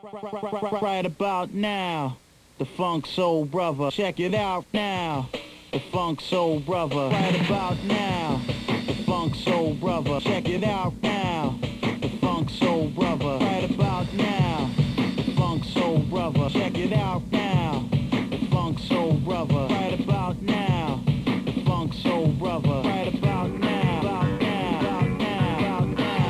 Right about now, the Funk Soul Brother. Check it out now, the Funk Soul Brother. Right about now, the Funk Soul Brother. Check it out now, the Funk Soul Brother. Right about now, the Funk Soul Brother. Check it out now, the Funk Soul Brother. Right about now, the Funk Soul Brother. Right about now, about now, about now, about now.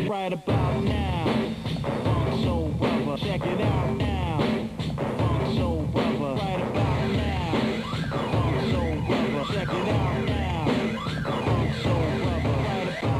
Right about now, Funk Soul Brother. Check it out now, Funk Soul Brother. Right about now, Funk Soul Brother. Check it out now, Funk Soul Brother. Right about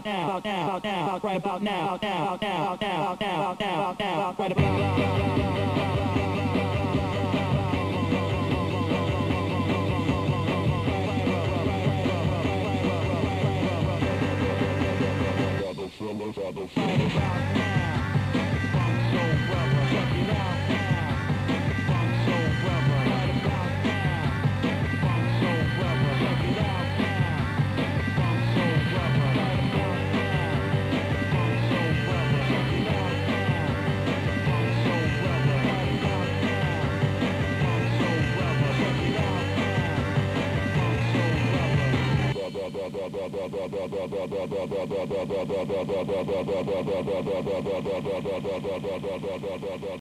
now, now, now, now, now, now, now. Right about now, now, now, now, now, now, now. Right about now, now, now, now, now, now, now. Right about now, now.